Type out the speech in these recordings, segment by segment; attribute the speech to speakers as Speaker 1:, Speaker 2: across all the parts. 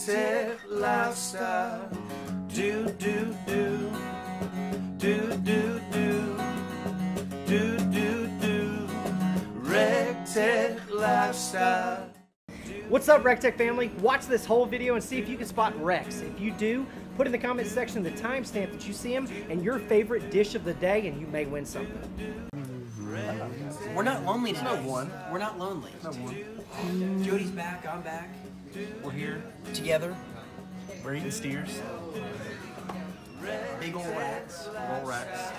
Speaker 1: Tech lifestyle. Do, do, do. Do, do, do. Do, do, do. REC TEC lifestyle.
Speaker 2: What's up, REC TEC family? Watch this whole video and see if you can spot Rex. If you do, put in the comment section the timestamp that you see him and your favorite dish of the day, and you may win something.
Speaker 3: We're not lonely today.
Speaker 2: No one.
Speaker 3: We're not lonely.
Speaker 2: No one.
Speaker 3: Jody's back, I'm back.
Speaker 2: We're here.
Speaker 3: Together.
Speaker 2: We're eating steers.
Speaker 3: Big old rats.
Speaker 2: Roll racks.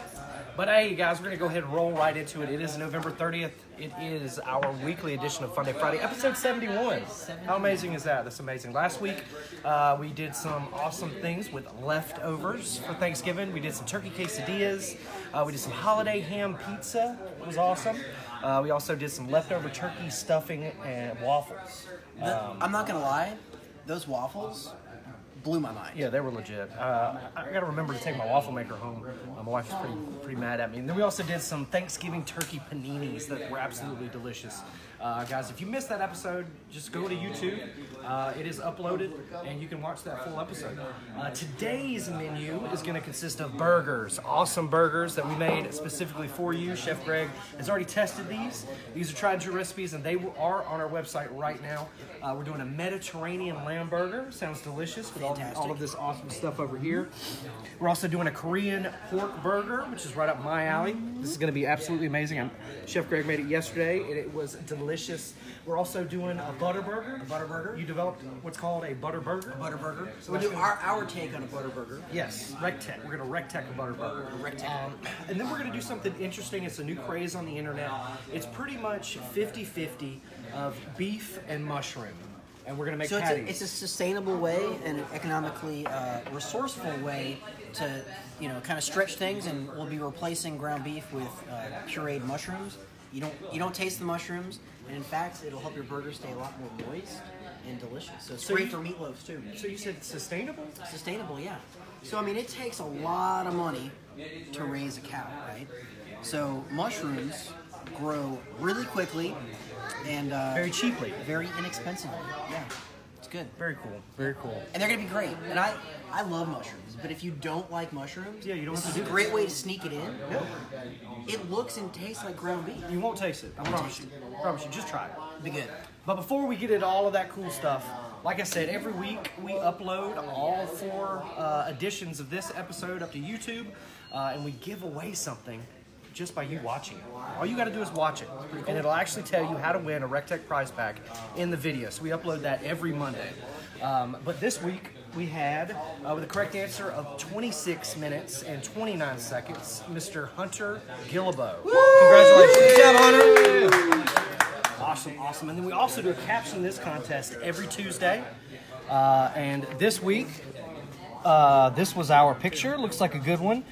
Speaker 2: But hey, guys, we're going to go ahead and roll right into it. It is November 30th. It is our weekly edition of Funday Friday, episode 71. How amazing is that? That's amazing. Last week, we did some awesome things with leftovers for Thanksgiving. We did some turkey quesadillas. We did some holiday ham pizza. It was awesome. We also did some leftover turkey stuffing and waffles.
Speaker 3: I'm not going to lie, those waffles blew my mind.
Speaker 2: Yeah, they were legit. I got to remember to take my waffle maker home. My wife's pretty mad at me. And then we also did some Thanksgiving turkey paninis that were absolutely delicious. Guys, if you missed that episode, just go to YouTube. It is uploaded, and you can watch that full episode. Today's menu is going to consist of burgers, awesome burgers that we made specifically for you. Chef Greg has already tested these. These are tried and true recipes, and they are on our website right now. We're doing a Mediterranean lamb burger. Sounds delicious with all of this awesome stuff over here. We're also doing a Korean pork burger, which is right up my alley. This is going to be absolutely amazing. Chef Greg made it yesterday, and it was delicious. We're also doing a butter burger. A butter burger. You developed what's called a butter burger.
Speaker 3: A butter burger. So we'll do our take on a butter burger.
Speaker 2: Yes, REC TEC. We're going to REC TEC a butter burger.
Speaker 3: REC TEC.
Speaker 2: And then we're going to do something interesting. It's a new craze on the internet. It's pretty much 50-50 of beef and mushroom. And we're going to make patties.
Speaker 3: It's a sustainable way and an economically resourceful way to, kind of stretch things, and we'll be replacing ground beef with pureed mushrooms. You don't taste the mushrooms, and in fact, it'll help your burger stay a lot more moist and delicious. So it's great for meatloaves too.
Speaker 2: So you said sustainable?
Speaker 3: Sustainable, yeah. So I mean, it takes a lot of money to raise a cow, right? So mushrooms grow really quickly and
Speaker 2: very cheaply,
Speaker 3: very inexpensively. Yeah, it's good.
Speaker 2: Very cool. Very cool.
Speaker 3: And they're gonna be great. And I love mushrooms, but if you don't like mushrooms,
Speaker 2: yeah, you don't
Speaker 3: this
Speaker 2: have
Speaker 3: is
Speaker 2: to
Speaker 3: a great way to sneak it in.
Speaker 2: Yeah.
Speaker 3: It looks and tastes like ground beef.
Speaker 2: You won't taste it. I promise you. I promise you. Just try it.
Speaker 3: Be good.
Speaker 2: But before we get into all of that cool stuff, like I said, every week we upload all 4 editions of this episode up to YouTube, and we give away something just by you watching it. All you got to do is watch it, and it'll actually tell you how to win a REC TEC prize pack in the video. So we upload that every Monday. But this week we had, with the correct answer of 26 minutes and 29 seconds, Mr. Hunter Gillibo. Woo! Congratulations. Good job, Hunter. Awesome, awesome. And then we also do a caption this contest every Tuesday. And this week, this was our picture. Looks like a good one.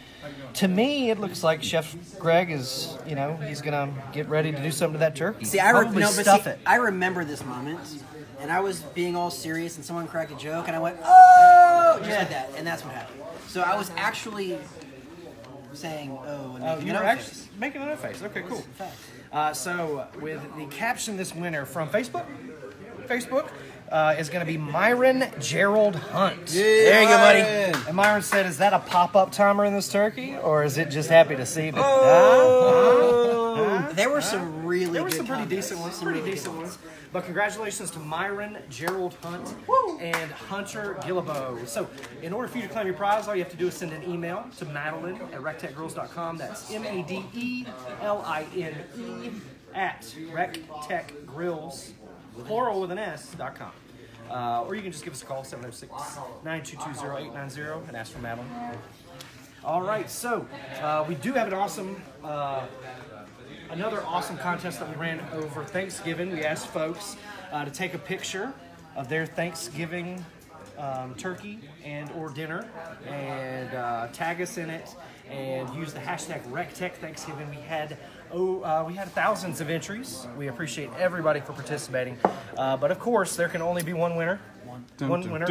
Speaker 2: To me, it looks like Chef Greg is, he's going to get ready to do something to that turkey.
Speaker 3: See, I remember this moment, and I was being all serious, and someone cracked a joke, and I went, oh, just like that, and that's what happened. So I was actually saying, oh, and making another face.
Speaker 2: Making another face. Okay, cool. So with the caption, this winner from Facebook is going to be Myron Gerald Hunt.
Speaker 3: Yeah, there you go, buddy.
Speaker 2: And Myron said, is that a pop-up timer in this turkey, or is it just happy to see me?
Speaker 3: There were some really
Speaker 2: There were
Speaker 3: good
Speaker 2: some pretty
Speaker 3: comments.
Speaker 2: decent ones. Pretty decent ones. But congratulations to Myron Gerald Hunt and Hunter Gillibo. So in order for you to claim your prize, all you have to do is send an email to Madeline@rectechgrills.com. That's MADELINE at RecTechGrills, plural with an S.com. Or you can just give us a call, 706-922-0890, and ask for Madeline. All right, so we do have an awesome, another awesome contest that we ran over Thanksgiving. We asked folks to take a picture of their Thanksgiving turkey and or dinner and tag us in it and use the hashtag REC TEC Thanksgiving. We had thousands of entries. We appreciate everybody for participating, but of course there can only be one winner. One winner.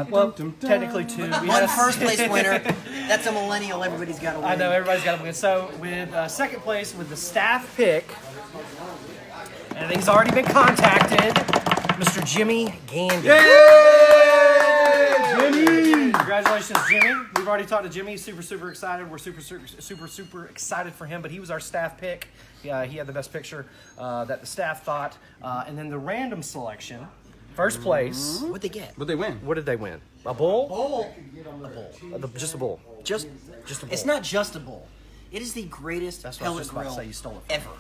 Speaker 2: Well, technically 2.
Speaker 3: One first place winner. That's a millennial. Everybody's got to win.
Speaker 2: I know, everybody's got to win. So with second place with the staff pick, and he's already been contacted, Mr. Jimmy Gandy.
Speaker 1: Yeah!
Speaker 2: Jimmy! Congratulations, Jimmy. We've already talked to Jimmy. He's super excited. We're super excited for him, but he was our staff pick. He had the best picture that the staff thought. And then the random selection, first place.
Speaker 3: What'd they get?
Speaker 4: What'd they win?
Speaker 2: What did they win? A bull?
Speaker 3: Bowl.
Speaker 2: Just a bull.
Speaker 3: Just
Speaker 2: a bull.
Speaker 3: It's not just a bowl. It is the greatest
Speaker 2: That's what I was
Speaker 3: pellet
Speaker 2: just about to
Speaker 3: grill
Speaker 2: say. You stole it from
Speaker 3: ever.
Speaker 2: me.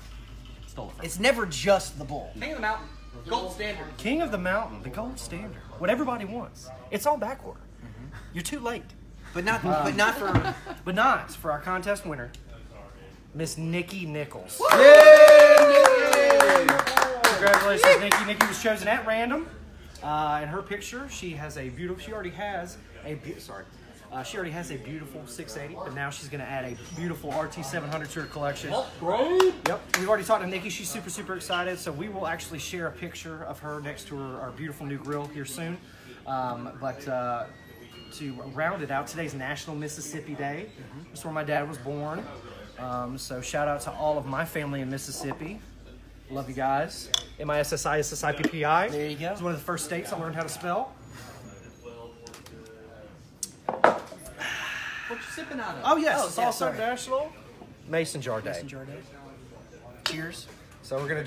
Speaker 2: Stole it from
Speaker 3: It's never just the bowl.
Speaker 4: King of the Mountain. Gold standard.
Speaker 2: me. King of the Mountain, the gold standard. What everybody wants. It's all back order. You're too late.
Speaker 3: But not for
Speaker 2: But not for our contest winner, Miss Nikki Nichols. Congratulations, Nikki. Nikki was chosen at random. In her picture, she already has a beautiful 680, but now she's going to add a beautiful RT700 to her collection. Yep. We've already talked to Nikki. She's super excited. So we will actually share a picture of her next to our beautiful new grill here soon. To round it out, today's National Mississippi Day. That's where my dad was born. So shout out to all of my family in Mississippi. Love you guys. MISSISSIPPI.
Speaker 3: There you go.
Speaker 2: It's one of the first states I learned how to spell.
Speaker 4: What you sipping out of?
Speaker 2: Oh yes, it's
Speaker 3: yeah,
Speaker 2: also
Speaker 3: sorry.
Speaker 2: National Mason Jar Day.
Speaker 3: Mason jar day. Cheers.
Speaker 2: So we're gonna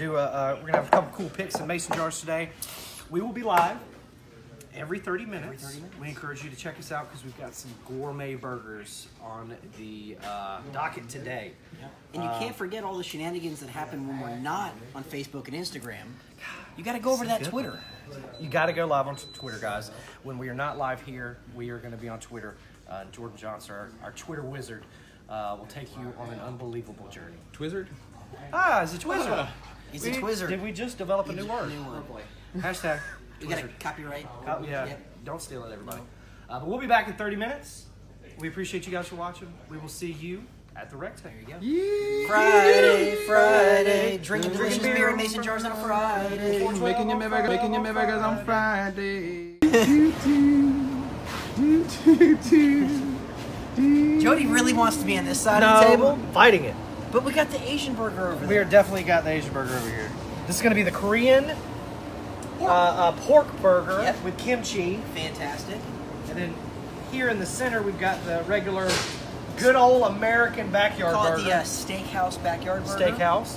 Speaker 2: have a couple cool picks in Mason jars today. We will be live every 30 minutes. We encourage you to check us out because we've got some gourmet burgers on the docket today.
Speaker 3: And you can't forget all the shenanigans that happen when we're not on Facebook and Instagram. You got to go over to that Twitter.
Speaker 2: You got to go live on Twitter, guys. When we are not live here, we are going to be on Twitter. Jordan Johnson, our Twitter wizard, will take you on an unbelievable journey.
Speaker 4: Twizzard?
Speaker 2: He's a Twizzard.
Speaker 3: He's a Twizzard.
Speaker 2: Did we just develop a new word? Hashtag.
Speaker 3: You got to
Speaker 2: Twizzard.
Speaker 3: copyright.
Speaker 2: Yeah,
Speaker 3: Yep.
Speaker 2: Don't steal it, everybody. But we'll be back in 30 minutes. We appreciate you guys for watching. We will see you at the REC TEC.
Speaker 3: There you go. Friday. Drinking delicious beer in mason jars on a Friday.
Speaker 4: Making your burgers on Friday.
Speaker 3: Jody really wants to be on this side of the table,
Speaker 2: Fighting it.
Speaker 3: but we got the Asian burger over
Speaker 2: We
Speaker 3: there.
Speaker 2: are definitely got the Asian burger over here. This is going to be the Korean pork burger
Speaker 3: Yep.
Speaker 2: with kimchi.
Speaker 3: Fantastic.
Speaker 2: And then here in the center, we've got the regular, good old American backyard
Speaker 3: Call it
Speaker 2: burger.
Speaker 3: the Steakhouse Backyard Burger.
Speaker 2: Steakhouse.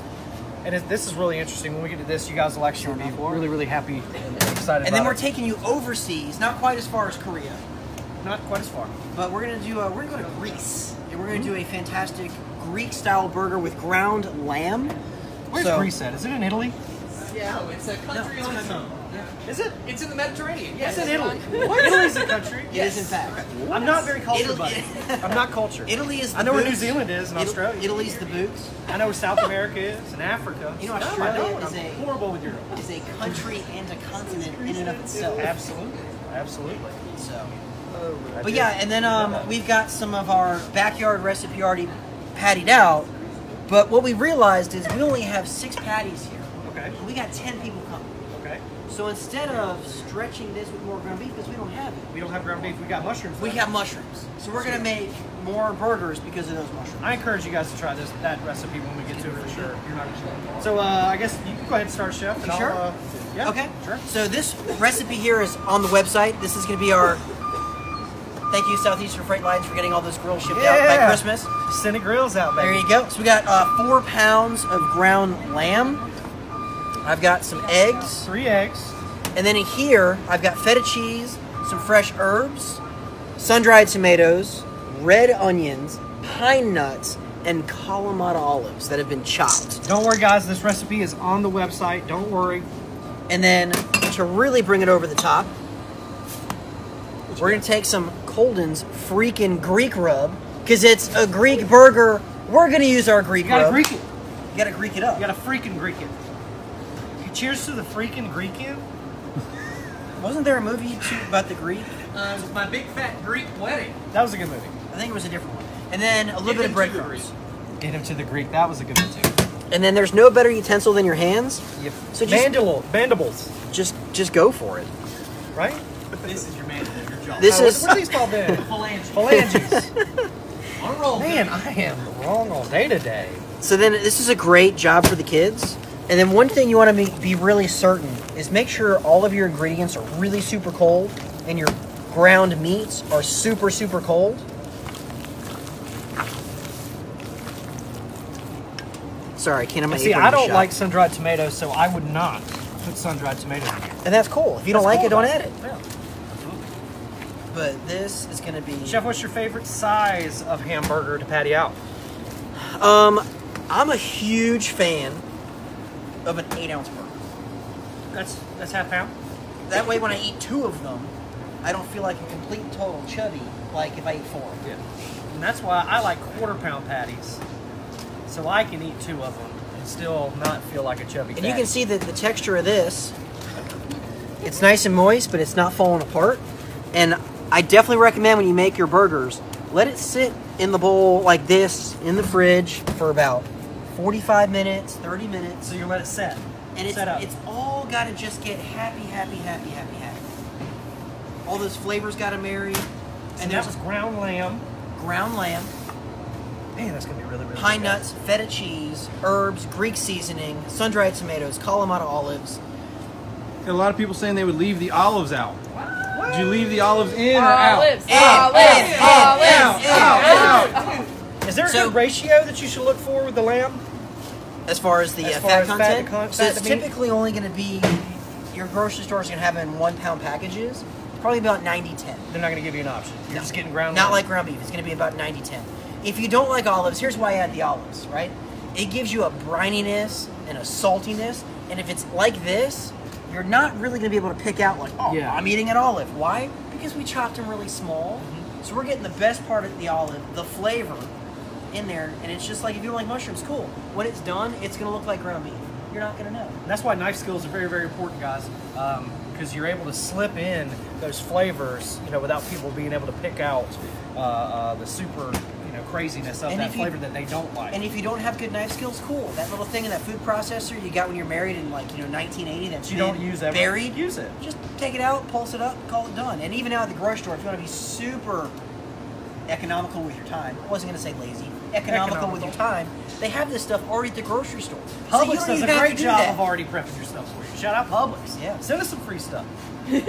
Speaker 2: And this is really interesting. When we get to this, you guys will actually be really happy and excited
Speaker 3: And then
Speaker 2: about
Speaker 3: we're
Speaker 2: it.
Speaker 3: taking you overseas, not quite as far as Korea,
Speaker 2: Not quite as far.
Speaker 3: but we're gonna go to Greece, and we're gonna do a fantastic Greek-style burger with ground lamb.
Speaker 2: Where's
Speaker 3: So-
Speaker 2: Greece at? Is it in Italy?
Speaker 4: Yeah, it's a country on its own.
Speaker 2: Is it?
Speaker 4: It's in the Mediterranean.
Speaker 2: It's in Italy. Italy's a country.
Speaker 3: It is in fact.
Speaker 2: I'm not very cultured,
Speaker 3: Italy-
Speaker 2: buddy. I'm not cultured.
Speaker 3: Italy is the
Speaker 2: I know where New
Speaker 3: boots.
Speaker 2: Zealand is and Australia.
Speaker 3: Italy's the boots.
Speaker 2: I know where South America is and Africa.
Speaker 3: You know,
Speaker 2: I
Speaker 3: Australia
Speaker 2: don't.
Speaker 3: is
Speaker 2: I'm horrible with Europe.
Speaker 3: is a country and a continent in and of itself.
Speaker 2: Absolutely.
Speaker 3: So, but yeah, and then we've got some of our backyard recipe already pattied out. But what we realized is we only have 6 patties here.
Speaker 2: Okay.
Speaker 3: We got 10 people coming.
Speaker 2: Okay.
Speaker 3: So instead of stretching this with more ground beef, because we don't have it,
Speaker 2: We don't have ground beef. We got mushrooms.
Speaker 3: we
Speaker 2: left.
Speaker 3: got mushrooms. So we're gonna make more burgers because of those mushrooms.
Speaker 2: I encourage you guys to try that recipe when we get to it for sure. So I guess you can go ahead and start, Chef. And
Speaker 3: Sure.
Speaker 2: I'll, yeah.
Speaker 3: Okay.
Speaker 2: Sure.
Speaker 3: So this recipe here is on the website. This is gonna be our. Thank you, Southeastern Freight Lines, for getting all this grill shipped out by Christmas.
Speaker 2: Sending grills out, baby.
Speaker 3: There you go. So we got 4 pounds of ground lamb. I've got some eggs.
Speaker 2: 3 eggs.
Speaker 3: And then in here, I've got feta cheese, some fresh herbs, sun-dried tomatoes, red onions, pine nuts, and Kalamata olives that have been chopped.
Speaker 2: Don't worry, guys. This recipe is on the website. Don't worry.
Speaker 3: And then to really bring it over the top, we're going to take some Colden's freaking Greek rub, because it's a Greek burger. We're going to use our Greek
Speaker 2: You gotta
Speaker 3: rub.
Speaker 2: Greek it.
Speaker 3: You got to Greek it up.
Speaker 2: You gotta freaking Greek it. Cheers to the freaking Greek in.
Speaker 3: Wasn't there a movie about the Greek?
Speaker 4: It was my big fat Greek wedding.
Speaker 2: That was a good movie.
Speaker 3: I think it was a different one. And then a little bit of breadcrumbs.
Speaker 2: Get him to the Greek. That was a good one too.
Speaker 3: And then there's no better utensil than your hands.
Speaker 2: Yep.
Speaker 3: So just
Speaker 2: Mandibles.
Speaker 3: just go for it.
Speaker 2: Right?
Speaker 4: This is your man, your jaw.
Speaker 3: This is
Speaker 2: What are these called then? Phalanges.
Speaker 4: On a roll.
Speaker 2: Man, I am wrong all day today.
Speaker 3: so then this is a great job for the kids. And then one thing you want to be really certain is make sure all of your ingredients are really super cold and you're ground meats are super, super cold. Sorry, Ken, I'm
Speaker 2: See, I don't like sun-dried tomatoes, so I would not put sun-dried tomatoes in here.
Speaker 3: And that's cool. If you don't like it, don't add it.
Speaker 2: Yeah.
Speaker 3: But this is going to be...
Speaker 2: Chef, what's your favorite size of hamburger to patty out?
Speaker 3: I'm a huge fan of an 8-ounce burger.
Speaker 2: That's half pound?
Speaker 3: That way, when I eat 2 of them, I don't feel like a complete and total chubby like if I eat 4.
Speaker 2: Yeah. And that's why I like quarter-pound patties. So I can eat 2 of them and still not feel like a chubby
Speaker 3: And you can see that the texture of this, it's nice and moist, but it's not falling apart. And I definitely recommend when you make your burgers, let it sit in the bowl like this in the fridge for about 45 minutes, 30 minutes.
Speaker 2: So you let it set.
Speaker 3: And it's all got to just get happy. All those flavors got to marry.
Speaker 2: And that was ground lamb.
Speaker 3: Ground lamb.
Speaker 2: Man, that's going to be really, really
Speaker 3: pine
Speaker 2: good.
Speaker 3: nuts, feta cheese, herbs, Greek seasoning, sun-dried tomatoes, Kalamata olives.
Speaker 4: A lot of people saying they would leave the olives out. Did you leave the olives in or out?
Speaker 3: Olives.
Speaker 2: Is there a good ratio that you should look for with the lamb?
Speaker 3: As far as the fat content? So it's typically only going to be, your grocery store is going to have them in 1 pound packages. Probably about 90-10.
Speaker 2: They're not going to give you an option. You're just getting ground
Speaker 3: Not
Speaker 2: lamb.
Speaker 3: like ground beef. It's going to be about 90-10. If you don't like olives, here's why I add the olives, right? It gives you a brininess and a saltiness. And if it's like this, you're not really going to be able to pick out like, oh, yeah, I'm eating an olive. Why? Because we chopped them really small. Mm-hmm. So we're getting the best part of the olive, the flavor in there. And it's just like, if you don't like mushrooms, cool. When it's done, it's going to look like ground beef. You're not going to know.
Speaker 2: And that's why knife skills are very, very important, guys. Because you're able to slip in those flavors, you know, without people being able to pick out the super, you know, craziness of that flavor that they don't like.
Speaker 3: And if you don't have good knife skills, cool. That little thing in that food processor you got when you're married in, like, you know, 1980 that's
Speaker 2: you don't use ever
Speaker 3: buried,
Speaker 2: use it.
Speaker 3: Just take it out, pulse it up, call it done. And even out at the grocery store, if you want to be super economical with your time, I wasn't going to say lazy, economical with your time, they have this stuff already at the grocery store.
Speaker 2: Publix does a great job of already prepping your stuff for you. Shout out Publix.
Speaker 3: Yeah.
Speaker 2: Send us some free stuff.
Speaker 3: Yeah.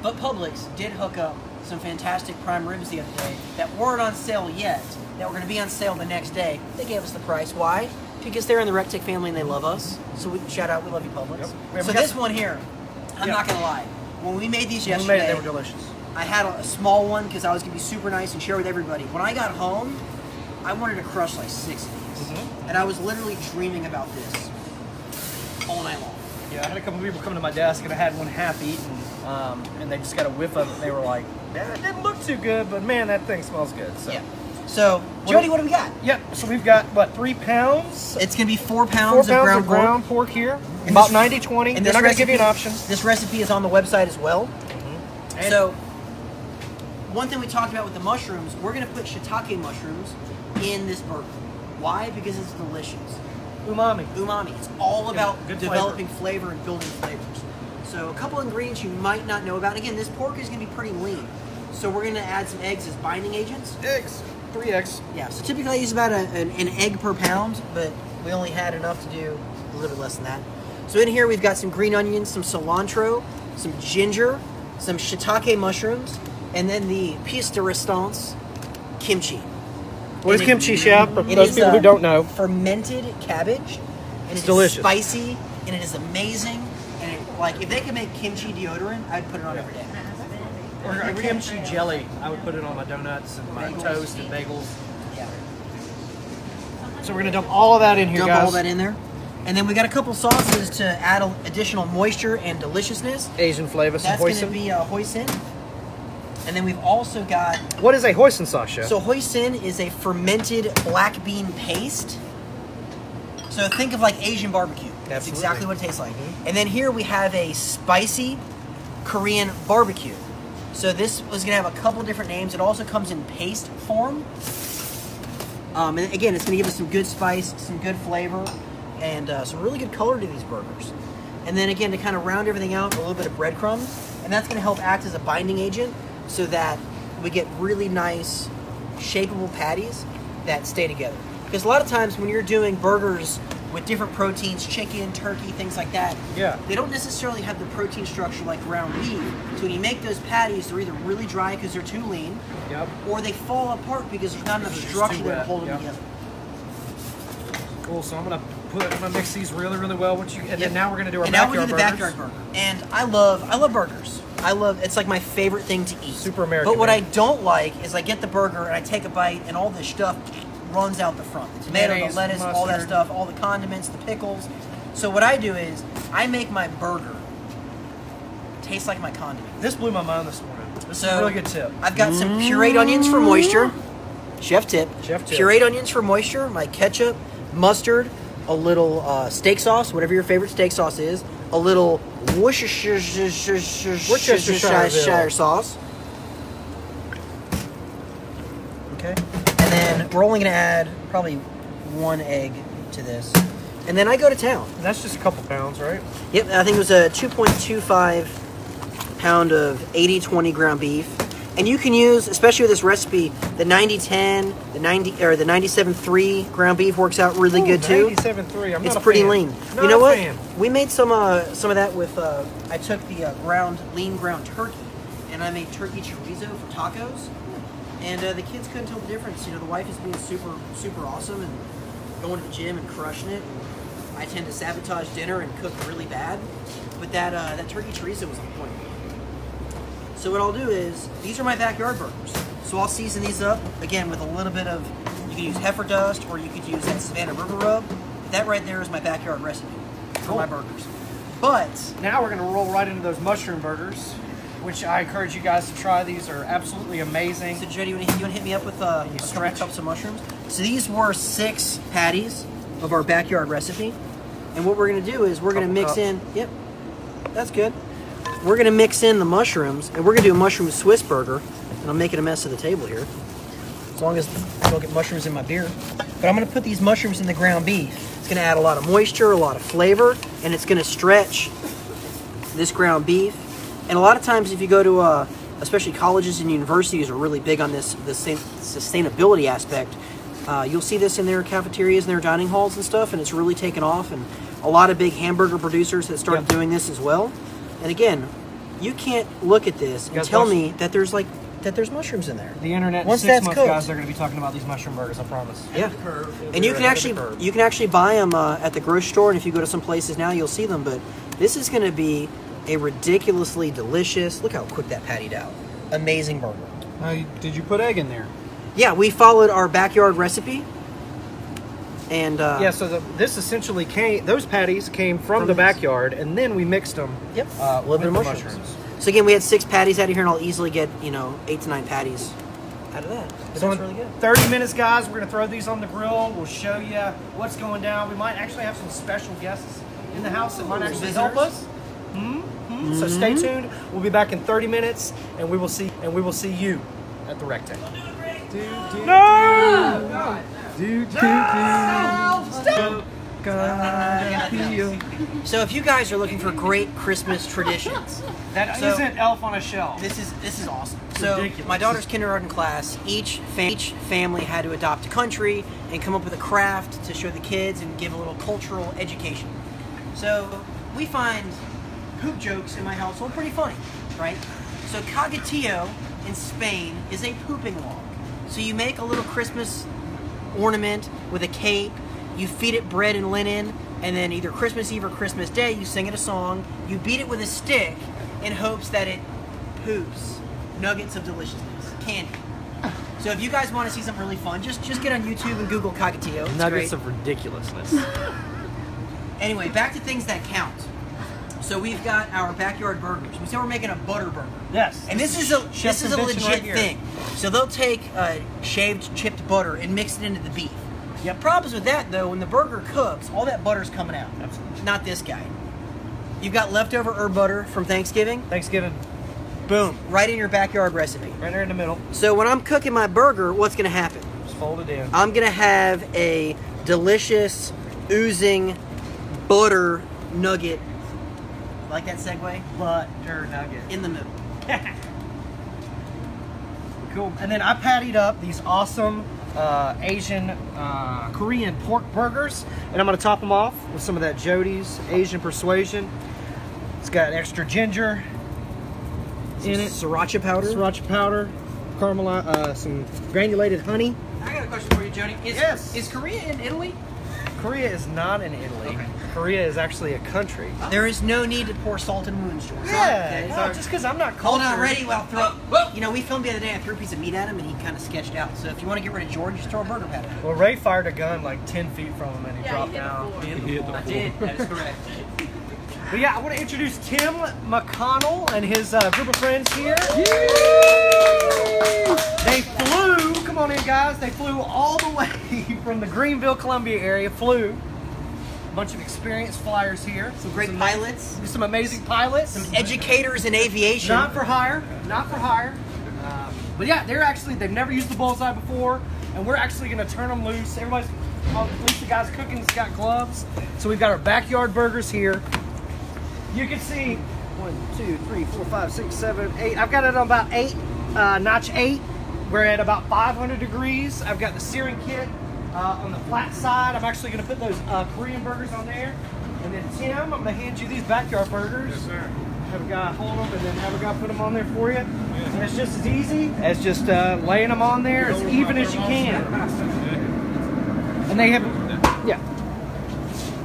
Speaker 3: But Publix did hook up some fantastic prime ribs the other day that weren't on sale yet, that were going to be on sale the next day. They gave us the price. Why? Because they're in the REC TEC family and they love us. So shout out, we love you, Publix. Yep. So this one here, I'm not going to lie. When we made these yesterday,
Speaker 2: they were delicious.
Speaker 3: I had a small one because I was going to be super nice and share with everybody. When I got home, I wanted to crush like 6 of these. Mm-hmm. And I was literally dreaming about this all night long.
Speaker 2: Yeah, I had a couple people come to my desk and I had one half eaten, and they just got a whiff of it and they were like, "Man, it didn't look too good, but man, that thing smells good." So,
Speaker 3: yeah. So, Jody, what do we got?
Speaker 2: Yeah, so we've got, what, 3 pounds?
Speaker 3: It's going to be 4 pounds of ground
Speaker 2: pork here. And about 90-20.
Speaker 3: And
Speaker 2: they're not going to give you an option.
Speaker 3: This recipe is on the website as well. Mm-hmm. So, one thing we talked about with the mushrooms, we're going to put shiitake mushrooms in this burger. Why? Because it's delicious.
Speaker 2: Umami.
Speaker 3: Umami. It's all about
Speaker 2: good
Speaker 3: developing flavor and building flavors. So a couple ingredients you might not know about. And again, this pork is going to be pretty lean. So we're going to add some eggs as binding agents.
Speaker 2: Eggs. 3 eggs.
Speaker 3: Yeah, so typically I use about an egg per pound, but we only had enough to do a little bit less than that. So in here we've got some green onions, some cilantro, some ginger, some shiitake mushrooms, and then the pièce de résistance, kimchi.
Speaker 2: What is kimchi, Chef? For those people who don't know.
Speaker 3: Fermented cabbage. And it's
Speaker 2: delicious.
Speaker 3: Spicy, and it is amazing. And like, if they could make kimchi deodorant, I'd put it on every day.
Speaker 2: Or a kimchi jelly. I would put it on my donuts and my toast and bagels.
Speaker 3: Yeah.
Speaker 2: So we're going to dump all of that in here, guys.
Speaker 3: Dump all that in there. And then we got a couple sauces to add additional moisture and deliciousness.
Speaker 2: Asian flavor, some
Speaker 3: That's going to be hoisin. And then we've also got...
Speaker 2: What is a hoisin sauce, Chef?
Speaker 3: So hoisin is a fermented black bean paste. So think of like Asian barbecue. That's exactly what it tastes like. Mm-hmm. And then here we have a spicy Korean barbecue. So this was going to have a couple different names. It also comes in paste form. And again, it's going to give us some good spice, some good flavor, and some really good color to these burgers. And then again, to kind of round everything out, a little bit of breadcrumbs. And that's going to help act as a binding agent so that we get really nice, shapeable patties that stay together. Because a lot of times when you're doing burgers with different proteins, chicken, turkey, things like that.
Speaker 2: Yeah.
Speaker 3: They don't necessarily have the protein structure like ground beef. So when you make those patties, they're either really dry because they're too lean,
Speaker 2: Yep.
Speaker 3: or they fall apart because there's not enough
Speaker 2: They're just
Speaker 3: structure
Speaker 2: too
Speaker 3: there to
Speaker 2: wet,
Speaker 3: hold them
Speaker 2: yep.
Speaker 3: together.
Speaker 2: Cool. So I'm gonna mix these really, really well. Then now we're gonna do our
Speaker 3: And now
Speaker 2: backyard
Speaker 3: we do the
Speaker 2: burgers.
Speaker 3: backyard burger. And I love burgers. It's like my favorite thing to eat.
Speaker 2: Super American,
Speaker 3: But what
Speaker 2: man.
Speaker 3: I don't like is I get the burger and I take a bite and all this stuff runs out the front. The tomato,
Speaker 2: Mayonnaise,
Speaker 3: the lettuce, all that
Speaker 2: mustard.
Speaker 3: stuff, all the condiments, the pickles. So what I do is I make my burger taste like my condiment.
Speaker 2: This blew my mind this morning. This is a really good tip.
Speaker 3: I've got some pureed onions for moisture. Chef tip.
Speaker 2: Chef tip.
Speaker 3: Pureed onions for moisture. My ketchup, mustard, a little steak sauce, whatever your favorite steak sauce is. A little Worcestershire sauce. Okay. And then we're only going to add probably 1 egg to this. And then I go to town.
Speaker 2: And that's just a couple pounds, right?
Speaker 3: Yep, I think it was a 2.25 pound of 80-20 ground beef. And you can use, especially with this recipe, the 90-10, the 90 or the 97-3 ground beef works out really good too.
Speaker 2: 97.3. I'm
Speaker 3: It's
Speaker 2: not a
Speaker 3: pretty
Speaker 2: fan.
Speaker 3: lean.
Speaker 2: Not
Speaker 3: You know
Speaker 2: a
Speaker 3: what?
Speaker 2: fan.
Speaker 3: We made some of that with. I took the lean ground turkey, and I made turkey chorizo for tacos. And the kids couldn't tell the difference. You know, the wife is being super awesome and going to the gym and crushing it. And I tend to sabotage dinner and cook really bad, but that turkey chorizo was on point. So what I'll do is, these are my backyard burgers. So I'll season these up, again, with a little bit of, you can use heifer dust, or you could use that Savannah River rub. That right there is my backyard recipe for my burgers. But
Speaker 2: Now we're gonna roll right into those mushroom burgers, which I encourage you guys to try. These are absolutely amazing.
Speaker 3: so Jody, you want to hit me up with a couple
Speaker 2: stretch?
Speaker 3: cups of mushrooms? So these were 6 patties of our backyard recipe. And what we're going to do is we're going to
Speaker 2: Couple
Speaker 3: mix
Speaker 2: cups.
Speaker 3: in, yep, that's good. We're going to mix in the mushrooms, and we're going to do a mushroom Swiss burger. And I'm making a mess of the table here, as long as I don't get mushrooms in my beer. But I'm going to put these mushrooms in the ground beef. It's going to add a lot of moisture, a lot of flavor, and it's going to stretch this ground beef. And a lot of times if you go to, especially colleges and universities are really big on this sustainability aspect. You'll see this in their cafeterias and their dining halls and stuff, and it's really taken off. And a lot of big hamburger producers have started doing this as well. And again, you can't look at this and
Speaker 2: guys
Speaker 3: tell
Speaker 2: watch-
Speaker 3: me that there's mushrooms in there.
Speaker 2: The internet in
Speaker 3: Once
Speaker 2: 6
Speaker 3: that's
Speaker 2: months,
Speaker 3: cooked.
Speaker 2: guys, they're gonna be talking about these mushroom burgers. I promise.
Speaker 3: Yeah, and you can
Speaker 2: Ahead of the curve.
Speaker 3: actually buy them at the grocery store, and if you go to some places now, you'll see them. But this is going to be a ridiculously delicious. Look how quick that pattied out. Amazing burger.
Speaker 4: Did you put egg in there?
Speaker 3: Yeah, we followed our backyard recipe, and
Speaker 2: Yeah, so this essentially those patties came from the
Speaker 3: this.
Speaker 2: backyard, and then we mixed them.
Speaker 3: Yep,
Speaker 2: a
Speaker 3: a little bit of mushrooms. So again, we had 6 patties out of here, and I'll easily get 8 to 9 patties out of that. But
Speaker 2: So
Speaker 3: that's
Speaker 2: in
Speaker 3: really good.
Speaker 2: 30 minutes, guys, we're gonna throw these on the grill. We'll show you what's going down. We might actually have some special guests in the house that might actually help us. So stay tuned. We'll be back in 30 minutes, and we will see you at the REC TEC.
Speaker 3: So if you guys are looking for great Christmas traditions,
Speaker 2: That
Speaker 3: So-
Speaker 2: not Elf on a Shelf.
Speaker 3: this is awesome. So
Speaker 2: ridiculous.
Speaker 3: my daughter's kindergarten class, each family had to adopt a country and come up with a craft to show the kids and give a little cultural education. So we find poop jokes in my household pretty funny, right? So caguetillo in Spain is a pooping log. So you make a little Christmas ornament with a cape, you feed it bread and linen, and then either Christmas Eve or Christmas Day, you sing it a song, you beat it with a stick in hopes that it poops nuggets of deliciousness, candy. So if you guys want to see something really fun, just get on YouTube and Google caguetillo. It's
Speaker 2: Nuggets
Speaker 3: great.
Speaker 2: of ridiculousness.
Speaker 3: Anyway, back to things that count. So we've got our backyard burgers. We said we're making a butter burger.
Speaker 2: Yes.
Speaker 3: And this is a
Speaker 2: Chef's invention
Speaker 3: legit
Speaker 2: right here.
Speaker 3: thing. So they'll take shaved chipped butter and mix it into the beef. The problems with that though, when the burger cooks, all that butter's coming out.
Speaker 2: Absolutely.
Speaker 3: Not this guy. You've got leftover herb butter from Thanksgiving.
Speaker 2: Thanksgiving,
Speaker 3: Boom, right in your backyard recipe.
Speaker 2: right there in the middle.
Speaker 3: So when I'm cooking my burger, what's going to happen?
Speaker 2: Just fold it in.
Speaker 3: I'm going to have a delicious, oozing butter nugget. Like that segue?
Speaker 2: Butter nugget.
Speaker 3: In the middle.
Speaker 2: Cool. And then I pattied up these awesome Asian Korean pork burgers, and I'm going to top them off with some of that Jody's Asian Persuasion. It's got extra ginger in it,
Speaker 3: Sriracha powder,
Speaker 2: caramel, some granulated honey.
Speaker 3: I got a question for you, Jody. Is Korea in Italy?
Speaker 2: Korea is not in Italy.
Speaker 3: Okay.
Speaker 2: Korea is actually a country.
Speaker 3: There is no need to pour salt in wounds, George.
Speaker 2: Yeah, no, just because I'm not cultured.
Speaker 3: Hold on, ready? Well, you know, we filmed the other day. I threw a piece of meat at him, and he kind of sketched out. So if you want to get rid of George, just throw a burger patty.
Speaker 2: Well, Ray fired a gun like 10 feet from him, and he dropped down.
Speaker 3: I did. That is correct.
Speaker 2: But yeah, I want to introduce Tim McConnell and his group of friends here. They flew, come on in guys, they flew all the way from the Greenville, Columbia area, flew. A bunch of experienced flyers here.
Speaker 3: Some great pilots.
Speaker 2: Some amazing pilots.
Speaker 3: Some educators in aviation.
Speaker 2: Not for hire, not for hire. But yeah, they've never used the bullseye before, and we're actually gonna turn them loose. At least the guys cooking has got gloves. So we've got our backyard burgers here. You can see 1, 2, 3, 4, 5, 6, 7, 8. I've got it on about 8, notch 8. We're at about 500 degrees. I've got the searing kit on the flat side. I'm actually going to put those Korean burgers on there. And then Tim, I'm going to hand you these backyard burgers.
Speaker 4: Yes, sir.
Speaker 2: Have a guy hold them and then have a guy put them on there for you. And it's just as easy as just laying them on there as even as you can. And they have, yeah.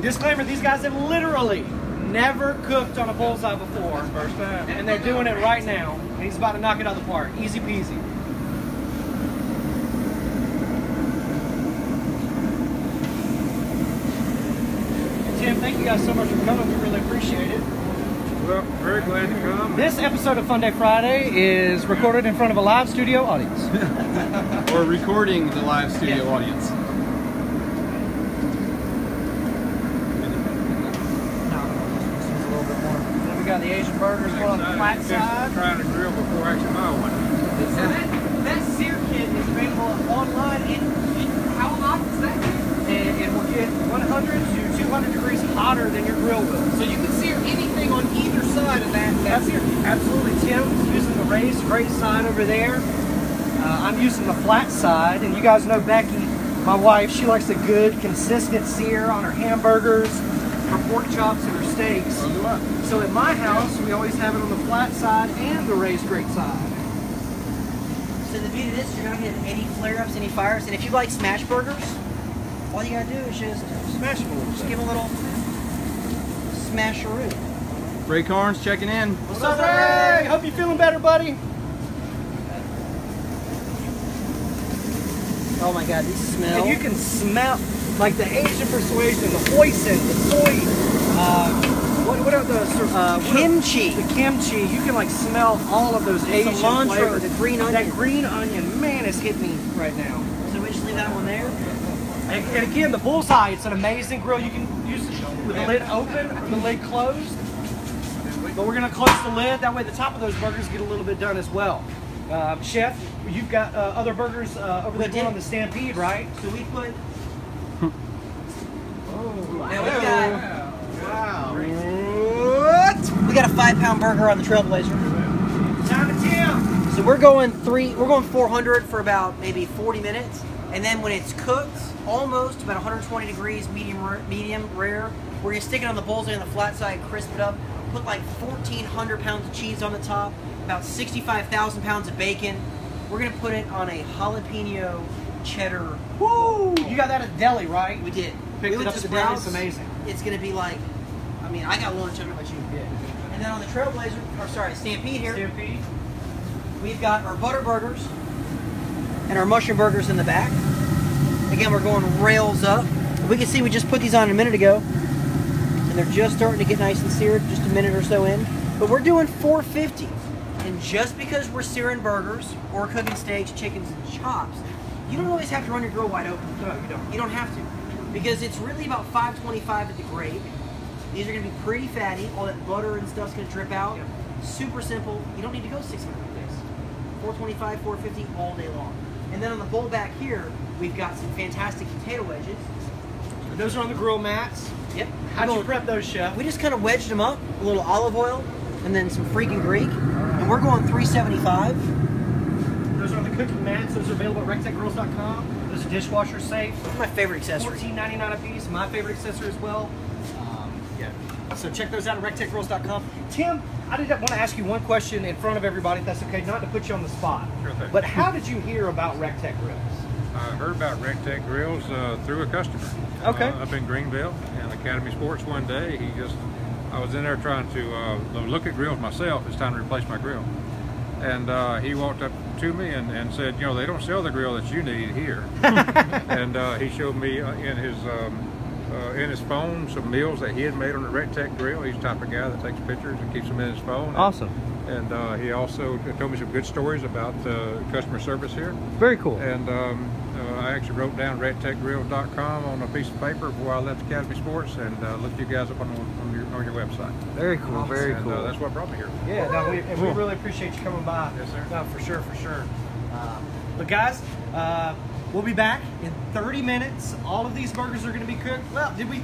Speaker 2: Disclaimer, these guys have literally never cooked on a bullseye before.
Speaker 4: First time.
Speaker 2: And they're doing it right now. And he's about to knock it out of the park. Easy peasy. Tim, thank you guys so much for coming. We really appreciate it.
Speaker 4: Well, very glad to come.
Speaker 2: This episode of Funday Friday is recorded in front of a live studio audience.
Speaker 4: Or recording the live studio audience.
Speaker 2: We got the Asian burgers put on the flat side.
Speaker 4: Trying to grill before actually my one.
Speaker 3: So that sear kit is available online. How hot is that kit?
Speaker 2: And it will get 100 to 200 degrees hotter than your grill will.
Speaker 3: So you can sear anything on either side of that sear kit.
Speaker 2: Absolutely. Tim's using the raised great side over there. I'm using the flat side. And you guys know Becky, my wife, she likes a good consistent sear on her hamburgers, her pork chops, and her steaks. So at my house, we always have it on the flat side and the raised great side.
Speaker 3: So the beauty of this is you're not going to get any flare-ups, any fires. And if you like smash burgers, all you got to do is just
Speaker 2: Smash them a little
Speaker 3: Just
Speaker 2: bit.
Speaker 3: give a little smasheroo.
Speaker 4: Ray Carnes checking in.
Speaker 2: What's up, Ray? Hope you're feeling better, buddy.
Speaker 3: Oh my God, these smell.
Speaker 2: And you can smell, like the Asian Persuasion, the hoisin, the soy, what are the
Speaker 3: Kimchi.
Speaker 2: The kimchi. You can like smell all of those Asian
Speaker 3: cilantro,
Speaker 2: flavors.
Speaker 3: the green onion.
Speaker 2: That green onion, man, it's hitting me right now.
Speaker 3: So we just leave that one there.
Speaker 2: And again, the bullseye, it's an amazing grill. You can use it with the lid open, the lid closed. But we're gonna close the lid. That way the top of those burgers get a little bit done as well. Chef, you've got other burgers over there on the Stampede, right?
Speaker 3: So we put.
Speaker 2: Now
Speaker 3: we got.
Speaker 2: Wow.
Speaker 3: What? We got a 5-pound burger on the Trailblazer.
Speaker 2: Time to Tim.
Speaker 3: So we're going 400 for about maybe 40 minutes, and then when it's cooked, almost about 120 degrees, medium rare, we're gonna stick it on the bullseye on the flat side, crisp it up, put like 1,400 pounds of cheese on the top, about 65,000 pounds of bacon. We're gonna put it on a jalapeno cheddar.
Speaker 2: Woo! You got that at the deli, right?
Speaker 3: We did.
Speaker 2: Picked
Speaker 3: We
Speaker 2: it
Speaker 3: went
Speaker 2: up
Speaker 3: to
Speaker 2: at the deli.
Speaker 3: Sprouts.
Speaker 2: It's amazing.
Speaker 3: It's gonna be like, I mean, I got lunch. I don't know about you.
Speaker 2: Yeah.
Speaker 3: And then on the Trailblazer, or sorry, Stampede here,
Speaker 2: Stampede.
Speaker 3: we've got our butter burgers and our mushroom burgers in the back. Again, we're going rails up. We can see we just put these on a minute ago, and they're just starting to get nice and seared, just a minute or so in. But we're doing 450, and just because we're searing burgers or cooking steaks, chickens, and chops, you don't always have to run your grill wide open.
Speaker 2: No, you don't.
Speaker 3: You don't have to, because it's really about 525 at the grate. These are going to be pretty fatty. All that butter and stuff's going to drip out.
Speaker 2: Yep.
Speaker 3: Super simple. You don't need to go 600 with this. 425, 450 all day long. And then on the bowl back here, we've got some fantastic potato wedges.
Speaker 2: Those are on the grill mats.
Speaker 3: Yep.
Speaker 2: How'd you prep those, Chef?
Speaker 3: We just kind of wedged them up, a little olive oil, and then some freaking Greek. And we're going 375.
Speaker 2: Those are on the cooking mats. Those are available at rectechgrills.com. Those are dishwasher safe.
Speaker 3: My favorite accessory.
Speaker 2: $14.99 a piece. My favorite accessory as well. Yeah. So check those out at rectechgrills.com. Tim, I did want to ask you one question in front of everybody, if that's okay, not to put you on the spot.
Speaker 5: Sure thing.
Speaker 2: But how did you hear about REC TEC Grills?
Speaker 5: I heard about REC TEC Grills through a customer.
Speaker 2: Okay.
Speaker 5: Up in Greenville, and Academy Sports one day. I was in there trying to look at grills myself. It's time to replace my grill. And he walked up to me and said, you know, they don't sell the grill that you need here. And he showed me in his phone some meals that he had made on the REC TEC grill. He's the type of guy that takes pictures and keeps them in his phone.
Speaker 2: Awesome.
Speaker 5: And he also told me some good stories about customer service here.
Speaker 2: Very cool.
Speaker 5: And I actually wrote down rectechgrills.com on a piece of paper before I left Academy Sports, and looked you guys up on your website.
Speaker 2: Very cool. Very
Speaker 5: and,
Speaker 2: cool.
Speaker 5: That's what brought me here.
Speaker 2: Yeah, no, we really appreciate you coming by.
Speaker 5: Yes, sir.
Speaker 2: No, for sure. But guys, we'll be back in 30 minutes. All of these burgers are going to be cooked. Well, wait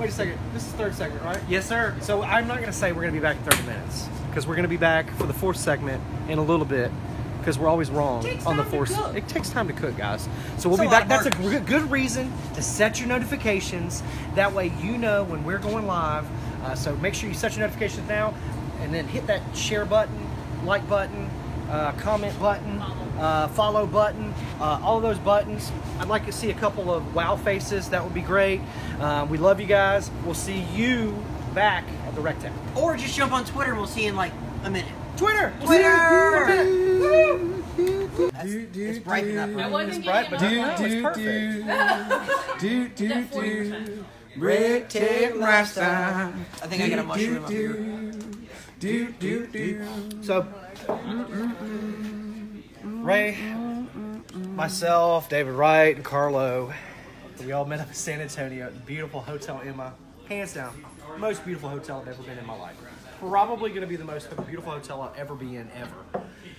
Speaker 2: a second. This is the third segment, right?
Speaker 3: Yes, sir.
Speaker 2: So I'm not going to say we're going to be back in 30 minutes, because we're going to be back for the fourth segment in a little bit, because we're always wrong on the fourth. It takes time to cook, guys. So we'll be back. That's a good reason to set your notifications. That way you know when we're going live. So make sure you set your notifications now, and then hit that share button, like button, comment button, follow button, all of those buttons. I'd like to see a couple of wow faces. That would be great. We love you guys. We'll see you back at the REC TEC.
Speaker 3: Or just jump on Twitter and we'll see you in like a minute.
Speaker 2: Twitter!
Speaker 3: It's bright enough, right?
Speaker 2: It's bright, but it's perfect.
Speaker 1: REC TEC lifestyle.
Speaker 3: I think I got a mushroom up here.
Speaker 2: So, Ray, myself, David Wright, and Carlo, we all met up in San Antonio at the beautiful Hotel Emma. Hands down, most beautiful hotel I've ever been in my life. Probably going to be the most beautiful hotel I'll ever be in, ever.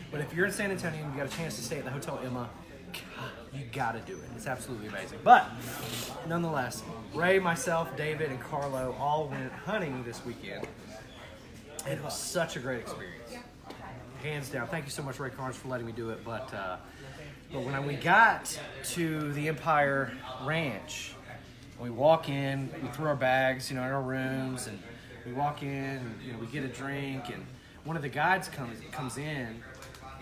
Speaker 2: But if you're in San Antonio and you got a chance to stay at the Hotel Emma, God, you got to do it. It's absolutely amazing. But nonetheless, Ray, myself, David, and Carlo all went hunting this weekend. And it was such a great experience. Hands down. Thank you so much, Ray Carnes, for letting me do it. But when we got to the Empire Ranch, we walk in, we throw our bags, in our rooms, and we walk in, and, we get a drink, and one of the guides comes in,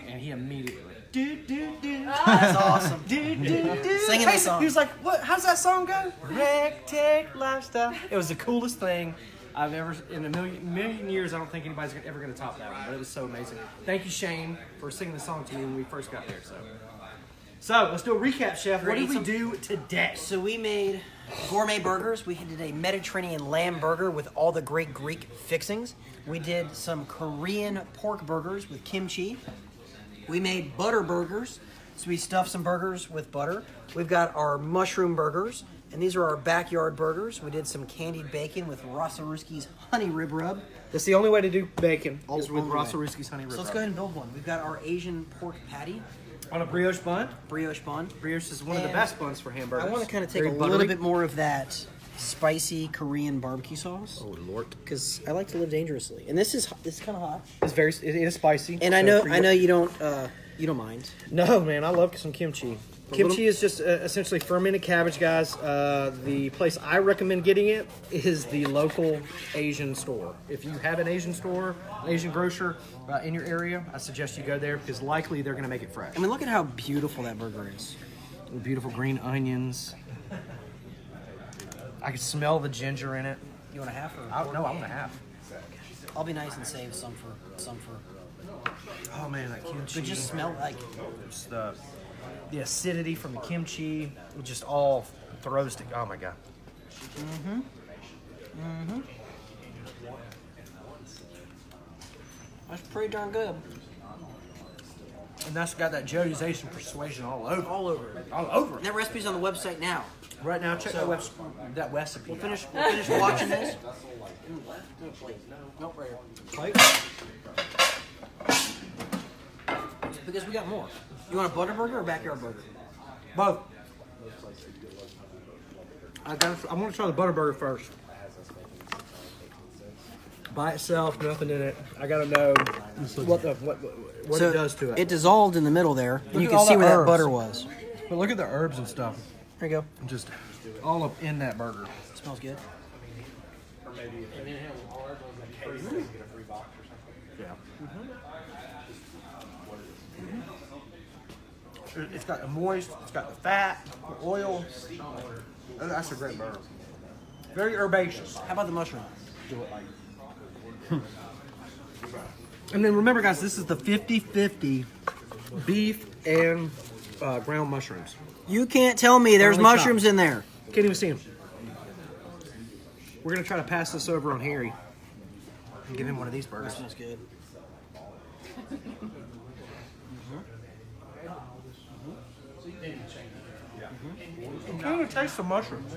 Speaker 2: and he immediately,
Speaker 3: That's awesome.
Speaker 2: Singing
Speaker 3: the song.
Speaker 2: He was like, "What? How's that song go?" REC TEC lifestyle. It was the coolest thing I've ever, in a million years. I don't think anybody's ever going to top that one, but it was so amazing. Thank you, Shane, for singing the song to me when we first got there. So let's do a recap, Chef. What did we do today?
Speaker 3: So we made gourmet burgers. We did a Mediterranean lamb burger with all the great Greek fixings. We did some Korean pork burgers with kimchi. We made butter burgers. So we stuffed some burgers with butter. We've got our mushroom burgers, and these are our backyard burgers. We did some candied bacon with Rosaruski's honey rib rub.
Speaker 2: That's the only way to do bacon is with Rosaruski's honey rib rub.
Speaker 3: So let's go ahead and build one. We've got our Asian pork patty.
Speaker 2: On a brioche bun.
Speaker 3: Brioche bun.
Speaker 2: Brioche is one of the best buns for hamburgers.
Speaker 3: I want to kind of take a little bit more of that spicy Korean barbecue sauce.
Speaker 2: Oh Lord!
Speaker 3: Because I like to live dangerously, and this is kind of hot.
Speaker 2: It is spicy.
Speaker 3: And I know you don't mind.
Speaker 2: No, man, I love some kimchi. Kimchi is just essentially fermented cabbage, guys. The place I recommend getting it is the local Asian store. If you have an Asian store, Asian grocer in your area, I suggest you go there because likely they're going to make it fresh.
Speaker 3: I mean, look at how beautiful that burger is.
Speaker 2: Beautiful green onions. I can smell the ginger in it.
Speaker 3: You want a half?
Speaker 2: No, I want a half.
Speaker 3: I'll be nice and save some for.
Speaker 2: Oh man, that kimchi.
Speaker 3: But just smell like
Speaker 2: just the acidity from the kimchi. It just all throws to. Oh my god.
Speaker 3: That's pretty darn good.
Speaker 2: And that's got that Jody's Asian persuasion all over.
Speaker 3: All over it.
Speaker 2: All over it.
Speaker 3: That recipe's on the website now.
Speaker 2: Right now, check that recipe.
Speaker 3: We'll finish watching this. Nope, right here. Plate. Because we got more. You want a butter burger or a backyard burger?
Speaker 2: Both. I want to try the butter burger first. By itself, nothing in it. I gotta know what
Speaker 3: So
Speaker 2: it does to it.
Speaker 3: It dissolved in the middle there, and you
Speaker 2: at
Speaker 3: can
Speaker 2: all
Speaker 3: see
Speaker 2: the
Speaker 3: where that
Speaker 2: herbs.
Speaker 3: butter was.
Speaker 2: But look at the herbs and stuff.
Speaker 3: There you go.
Speaker 2: Just all up in that burger.
Speaker 3: It smells good.
Speaker 2: Yeah. It's got the moist, it's got the fat, the oil. That's a great burger. Very herbaceous.
Speaker 3: How about the mushroom?
Speaker 2: And then remember, guys, this is the 50-50 beef and ground mushrooms.
Speaker 3: You can't tell me there's
Speaker 2: Finely
Speaker 3: mushrooms
Speaker 2: chopped.
Speaker 3: in there.
Speaker 2: Can't even see them. We're gonna try to pass this over on Harry and give him one of these burgers.
Speaker 3: That smells good.
Speaker 2: You can't even taste the mushrooms.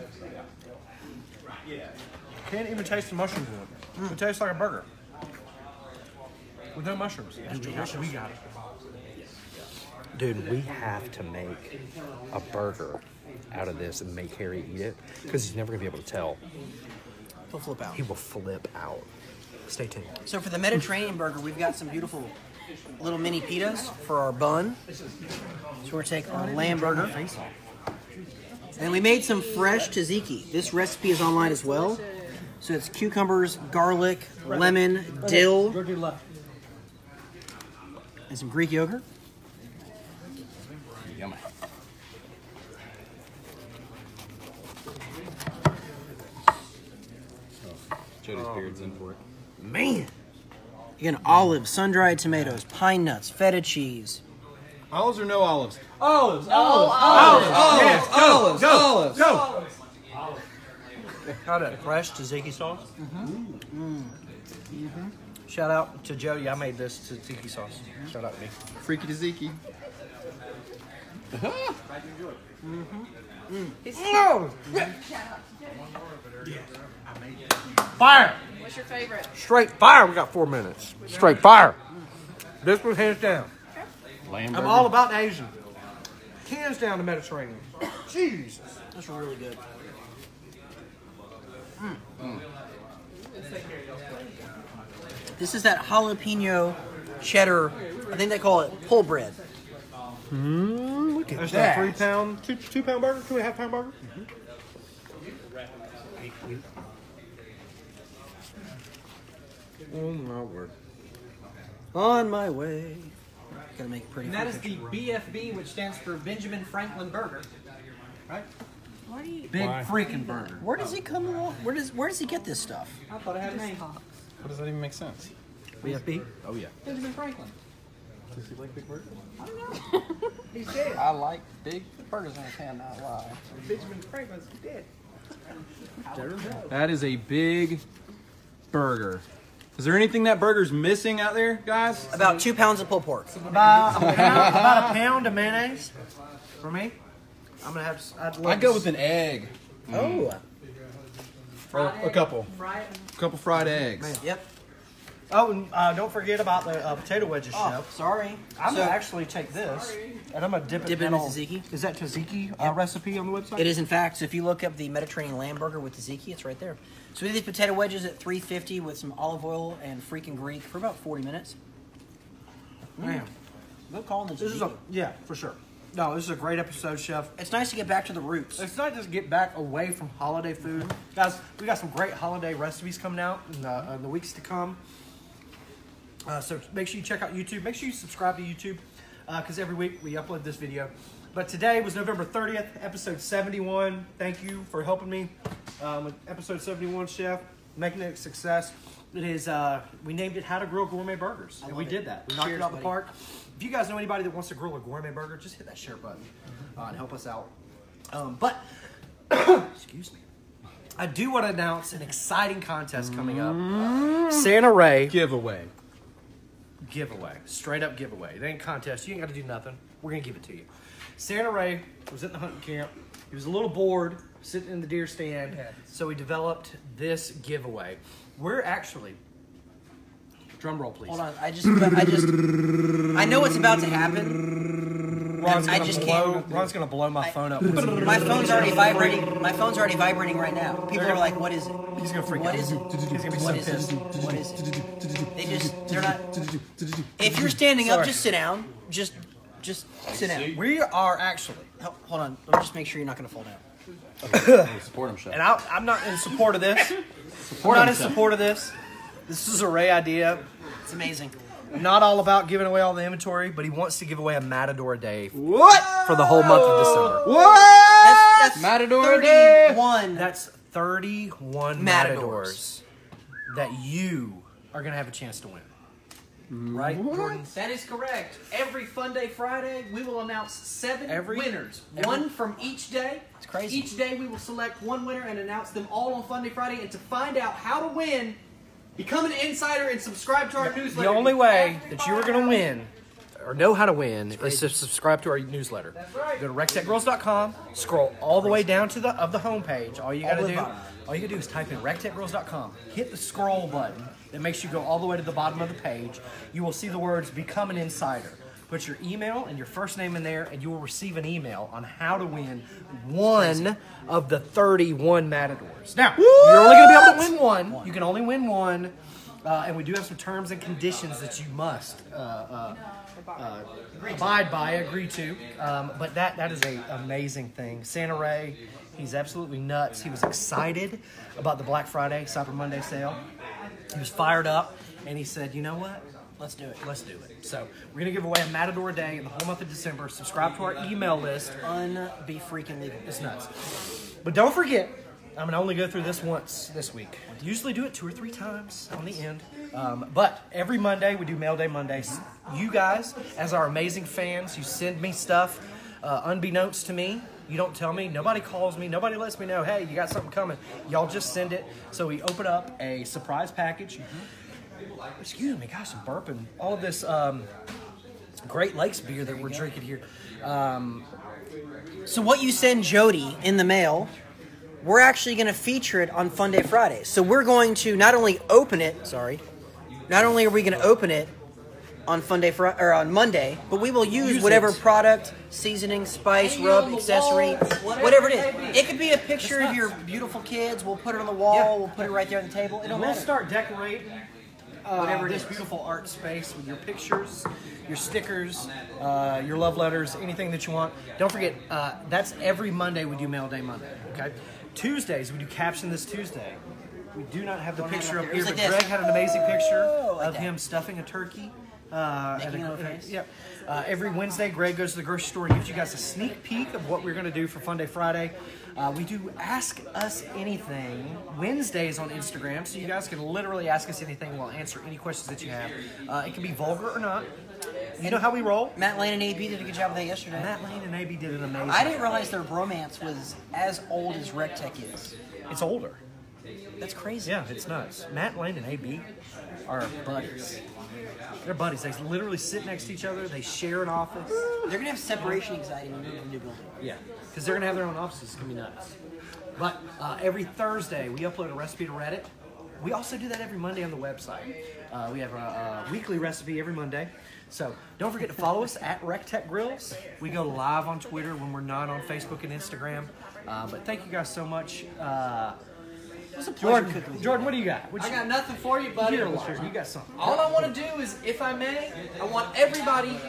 Speaker 2: Can't even taste the mushrooms in it. It tastes like a burger with no mushrooms. We got it.
Speaker 6: Dude, we have to make a burger out of this and make Harry eat it because he's never gonna be able to tell.
Speaker 3: He'll flip out.
Speaker 6: He will flip out. Stay tuned.
Speaker 3: So for the Mediterranean burger, we've got some beautiful little mini pitas for our bun. So we're gonna take our lamb burger. And we made some fresh tzatziki. This recipe is online as well. So it's cucumbers, garlic, lemon, dill, and some Greek yogurt.
Speaker 6: Yummy. Jody's beard's in for it.
Speaker 3: Man! You got olives, sun-dried tomatoes, pine nuts, feta cheese.
Speaker 4: Olives or no olives?
Speaker 2: Olives.
Speaker 4: Yes, olives, olives.
Speaker 2: Go. Got it. Fresh tzatziki sauce. Shout out to Jody. I made this tzatziki sauce. Shout out to me.
Speaker 4: Freaky tzatziki.
Speaker 2: Fire!
Speaker 7: What's your favorite?
Speaker 2: Straight fire. We got 4 minutes. Straight fire. This was hands down. I'm all about Asian. Hands down the Mediterranean. Jesus.
Speaker 3: That's really good. This is that jalapeno cheddar. I think they call it pull bread.
Speaker 2: Look at that. 3 pound, 2 pound burger, 2.5 pound burger. Oh my word.
Speaker 3: On my way. Gotta make it pretty.
Speaker 8: And that is the BFB, which stands for Benjamin Franklin Burger. Right?
Speaker 7: What do you?
Speaker 2: Big freaking burger.
Speaker 3: Where does he come along? Where does he get this stuff?
Speaker 8: I thought it had a name.
Speaker 4: How does that even make sense?
Speaker 2: BFB?
Speaker 4: Oh yeah.
Speaker 8: Benjamin Franklin.
Speaker 4: Does he like big burgers?
Speaker 8: He's dead.
Speaker 1: I like big burgers in a pan, not lie.
Speaker 8: Benjamin Franklin's dead.
Speaker 4: That is a big burger. Is there anything that burger's missing out there, guys?
Speaker 3: About 2 pounds of pulled pork.
Speaker 2: About a pound of mayonnaise for me. I'm gonna have.
Speaker 4: I'd go with an egg.
Speaker 3: Oh.
Speaker 4: Or a couple. Couple fried eggs.
Speaker 3: Yep.
Speaker 2: Oh, and don't forget about the potato wedges,
Speaker 3: Oh,
Speaker 2: chef.
Speaker 3: sorry.
Speaker 2: I'm
Speaker 3: So,
Speaker 2: gonna actually take this and I'm gonna dip it
Speaker 3: in
Speaker 2: in
Speaker 3: tzatziki?
Speaker 2: Is that tzatziki recipe on the website?
Speaker 3: It is, in fact. So if you look up the Mediterranean lamb burger with tzatziki, it's right there. So we did these potato wedges at 350 with some olive oil and freaking Greek for about 40 minutes.
Speaker 2: Man,
Speaker 3: Good call on the
Speaker 2: this is
Speaker 3: tzatziki.
Speaker 2: yeah, for sure. No, this is a great episode, chef.
Speaker 3: It's nice to get back to the roots.
Speaker 2: It's not just get back away from holiday food, guys. We got some great holiday recipes coming out in the weeks to come. So make sure you check out YouTube. Make sure you subscribe to YouTube because every week we upload this video. But today was November 30th, episode 71. Thank you for helping me with episode 71, chef, making it a success. It is. We named it "How to Grill Gourmet Burgers," and we did that. We knocked it out of the park. If you guys know anybody that wants to grill a gourmet burger, just hit that share button and help us out. But excuse me. I do want to announce an exciting contest coming up. Santa Ray
Speaker 4: Giveaway.
Speaker 2: Straight up giveaway. It ain't contest. You ain't got to do nothing. We're gonna give it to you. Santa Ray was at the hunting camp. He was a little bored sitting in the deer stand, so he developed this giveaway. We're actually, drum roll please.
Speaker 3: Hold on, I know what's about to happen.
Speaker 2: Ron's gonna blow my phone up.
Speaker 3: My phone's already vibrating. My phone's already vibrating right now. People are like, "What is it?
Speaker 2: He's gonna freak
Speaker 3: What
Speaker 2: out.
Speaker 3: is it?
Speaker 2: He's gonna be
Speaker 3: What
Speaker 2: so
Speaker 3: is
Speaker 2: pissed.
Speaker 3: it? What is it?" They're not. If you're standing up, just sit down. Just sit down.
Speaker 2: We are actually,
Speaker 3: Hold on. Let me just make sure you're not going to fall down.
Speaker 1: Support him, chef.
Speaker 2: and I'm not in support of this. I'm not in support of this. This is a Ray idea.
Speaker 3: It's amazing.
Speaker 2: Not all about giving away all the inventory, but he wants to give away a Matador day
Speaker 4: What?
Speaker 2: for the whole month of December.
Speaker 4: What?
Speaker 3: That's
Speaker 1: Matador Day.
Speaker 3: 31.
Speaker 2: That's 31 Matadors that you are going to have a chance to win. Right, Jordan?
Speaker 8: That is correct. Every Funday Friday, we will announce 7 winners. One from each day.
Speaker 3: It's crazy.
Speaker 8: Each day, we will select one winner and announce them all on Funday Friday. And to find out how to win, become an insider and subscribe to our newsletter.
Speaker 2: The only way that you are going to win or know how to win is to subscribe to our newsletter.
Speaker 8: That's right.
Speaker 2: Go to rectechgirls.com, scroll all the way down to the homepage. All you got to do is type in rectechgirls.com, hit the scroll button that makes you go all the way to the bottom of the page. You will see the words "Become an Insider." Put your email and your first name in there, and you will receive an email on how to win one of the 31 Matadors. Now, you're only going to be able to win one. You can only win one, and we do have some terms and conditions that you must abide by, agree to. But that is an amazing thing. Santa Ray, he's absolutely nuts. He was excited about the Black Friday, Cyber Monday sale. He was fired up, and he said, "You know what? Let's do it. Let's do it." So we're gonna give away a Matador Day in the whole month of December. Subscribe to our email list.
Speaker 3: Unbe-freaking-legal.
Speaker 2: It's nuts. But don't forget, I'm gonna only go through this once this week. I usually do it 2 or 3 times on the end. But every Monday we do Mail Day Mondays. You guys, as our amazing fans, you send me stuff unbeknownst to me. You don't tell me. Nobody calls me. Nobody lets me know, hey, you got something coming. Y'all just send it. So we open up a surprise package. Excuse me, gosh, I'm burping. All of this Great Lakes beer that we're drinking here.
Speaker 3: So what you send Jody in the mail, we're actually going to feature it on Funday Friday. So we're going to not only open it, not only are we going to open it on on Monday, but we will use whatever product, seasoning, spice, rub, accessory, whatever it is. It could be a picture of your beautiful kids. We'll put it on the wall.
Speaker 2: Yeah.
Speaker 3: We'll put it right there on the table. It don't
Speaker 2: We'll
Speaker 3: matter.
Speaker 2: start decorating
Speaker 3: Whatever it
Speaker 2: this
Speaker 3: is.
Speaker 2: beautiful art space with your pictures, your stickers, your love letters, anything that you want. Don't forget, that's every Monday we do Mail Day Monday, okay? Tuesdays, we do Caption This Tuesday. We do not have the picture up here,
Speaker 3: It's
Speaker 2: but
Speaker 3: like this.
Speaker 2: Greg had an amazing picture
Speaker 3: like
Speaker 2: of
Speaker 3: that.
Speaker 2: him stuffing a turkey.
Speaker 3: Making a face.
Speaker 2: Yep. Every Wednesday, Greg goes to the grocery store and gives you guys a sneak peek of what we're going to do for Funday Friday. We do Ask Us Anything Wednesdays on Instagram, so you guys can literally ask us anything. We'll answer any questions that you have. It can be vulgar or not. You know how we roll?
Speaker 3: Matt Lane and AB did a good job of that yesterday.
Speaker 2: Matt Lane and AB did an amazing
Speaker 3: I didn't realize their bromance was as old as REC TEC is.
Speaker 2: It's older.
Speaker 3: That's crazy.
Speaker 2: Yeah, it's nuts. Matt Lane and AB are buddies. They're buddies. They literally sit next to each other. They share an office.
Speaker 3: They're going to have separation anxiety when we move to a new building.
Speaker 2: Yeah, because they're going to have their own offices. It's going to be nuts. But every Thursday, we upload a recipe to Reddit. We also do that every Monday on the website. We have a weekly recipe every Monday. So don't forget to follow us at REC TEC Grills. We go live on Twitter when we're not on Facebook and Instagram. But thank you guys so much.
Speaker 3: It was a pleasure cooking with you.
Speaker 2: Jordan, what do you got?
Speaker 8: I got nothing for you, buddy.
Speaker 2: You're a liar. You got something.
Speaker 8: All I want to do is, if I may, I want everybody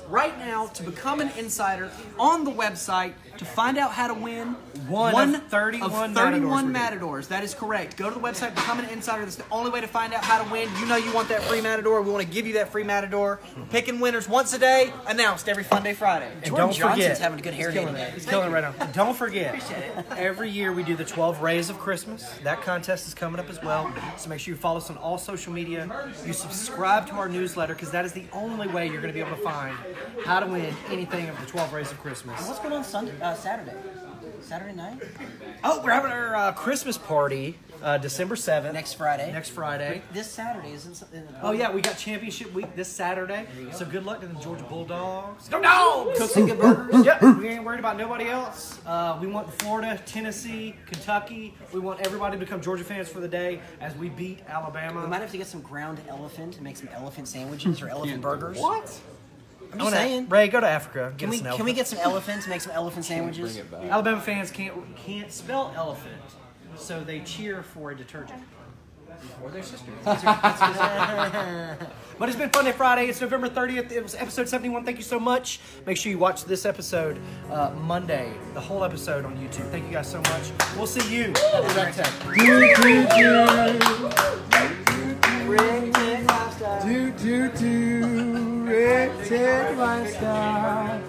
Speaker 8: right now to become an insider on the website to find out how to win
Speaker 2: One of 31
Speaker 8: Matadors. That is correct. Go to the website, become an insider. That's the only way to find out how to win. You know you want that free Matador. We want to give you that free Matador. Picking winners once a day, announced every Funday Friday.
Speaker 2: And
Speaker 3: Jordan
Speaker 2: don't
Speaker 3: Johnson's
Speaker 2: forget,
Speaker 3: having a good hair day today.
Speaker 2: He's killing it right now. And don't forget, every year we do the 12 Rays of Christmas. That contest is coming up as well. So make sure you follow us on all social media. You subscribe to our newsletter because that is the only way you're going to be able to find how to win anything of the 12 Rays of Christmas.
Speaker 3: What's going on Saturday? Saturday night?
Speaker 2: Oh, we're having our Christmas party December 7th.
Speaker 3: Next Friday.
Speaker 2: Next Friday.
Speaker 3: This Saturday isn't.
Speaker 2: Oh, yeah, we got championship week this Saturday. So good luck to the Georgia Bulldogs. Go Dogs!
Speaker 3: Cook some good burgers.
Speaker 2: Yep, we ain't worried about nobody else. We want Florida, Tennessee, Kentucky. We want everybody to become Georgia fans for the day as we beat Alabama.
Speaker 3: We might have to get some ground elephant and make some elephant sandwiches or elephant burgers.
Speaker 2: What?
Speaker 3: I'm just saying.
Speaker 2: Ray, go to Africa.
Speaker 3: Can we get some elephants? Make some elephant sandwiches.
Speaker 1: Bring it back.
Speaker 2: Alabama fans can't spell elephant, so they cheer for a detergent. Or their sister. But it's been Funday Friday. It's November 30th. It was episode 71. Thank you so much. Make sure you watch this episode Monday, the whole episode on YouTube. Thank you guys so much. We'll see you at REC TEC.
Speaker 4: REC TEC lifestyle.